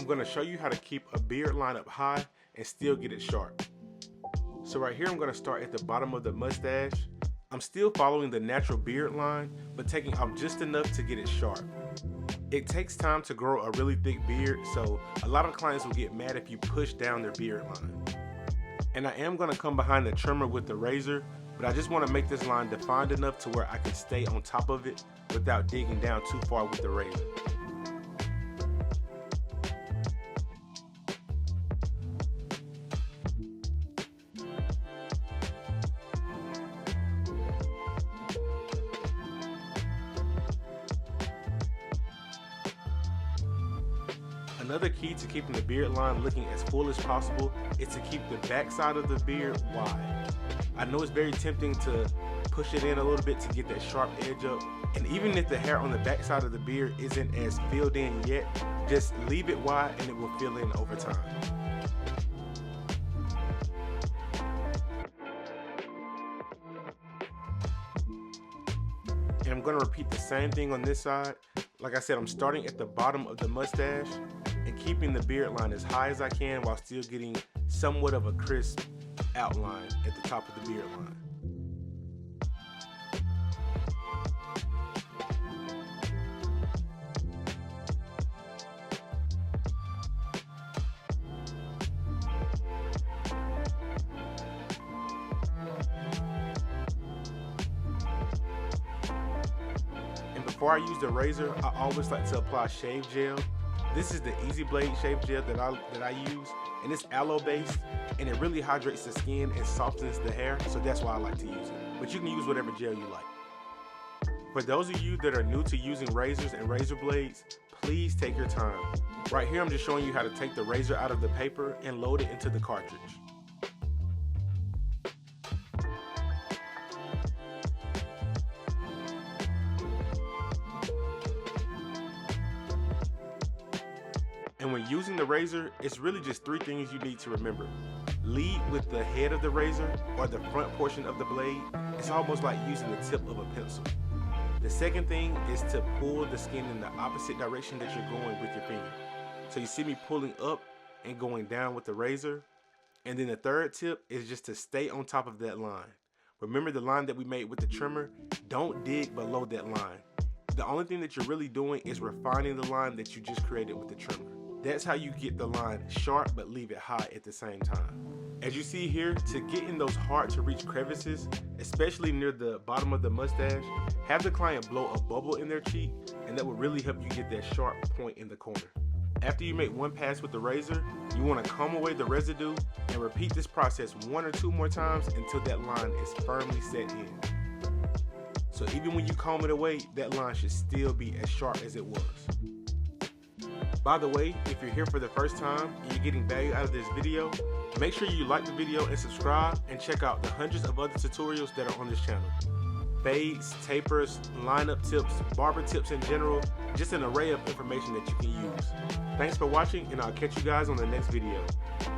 I'm going to show you how to keep a beard line up high and still get it sharp. So right here I'm going to start at the bottom of the mustache. I'm still following the natural beard line, but taking off just enough to get it sharp. It takes time to grow a really thick beard, so a lot of clients will get mad if you push down their beard line. And I am going to come behind the trimmer with the razor, but I just want to make this line defined enough to where I can stay on top of it without digging down too far with the razor. Another key to keeping the beard line looking as full as possible is to keep the back side of the beard wide. I know it's very tempting to push it in a little bit to get that sharp edge up, and even if the hair on the back side of the beard isn't as filled in yet, just leave it wide and it will fill in over time. And I'm going to repeat the same thing on this side. Like I said, I'm starting at the bottom of the mustache and keeping the beard line as high as I can while still getting somewhat of a crisp outline at the top of the beard line. Before I use the razor, I always like to apply shave gel. This is the Easy Blade shave gel that I use, and it's aloe based, and it really hydrates the skin and softens the hair, so that's why I like to use it. But you can use whatever gel you like. For those of you that are new to using razors and razor blades, please take your time. Right here I'm just showing you how to take the razor out of the paper and load it into the cartridge. And when using the razor, it's really just three things you need to remember. Lead with the head of the razor or the front portion of the blade. It's almost like using the tip of a pencil. The second thing is to pull the skin in the opposite direction that you're going with your finger. So you see me pulling up and going down with the razor. And then the third tip is just to stay on top of that line. Remember the line that we made with the trimmer? Don't dig below that line. The only thing that you're really doing is refining the line that you just created with the trimmer. That's how you get the line sharp but leave it high at the same time. As you see here, to get in those hard to reach crevices, especially near the bottom of the mustache, have the client blow a bubble in their cheek, and that will really help you get that sharp point in the corner. After you make one pass with the razor, you want to comb away the residue and repeat this process 1 or 2 more times until that line is firmly set in. So even when you comb it away, that line should still be as sharp as it was. By the way, if you're here for the first time and you're getting value out of this video, make sure you like the video and subscribe, and check out the hundreds of other tutorials that are on this channel. Fades, tapers, lineup tips, barber tips in general, just an array of information that you can use. Thanks for watching, and I'll catch you guys on the next video.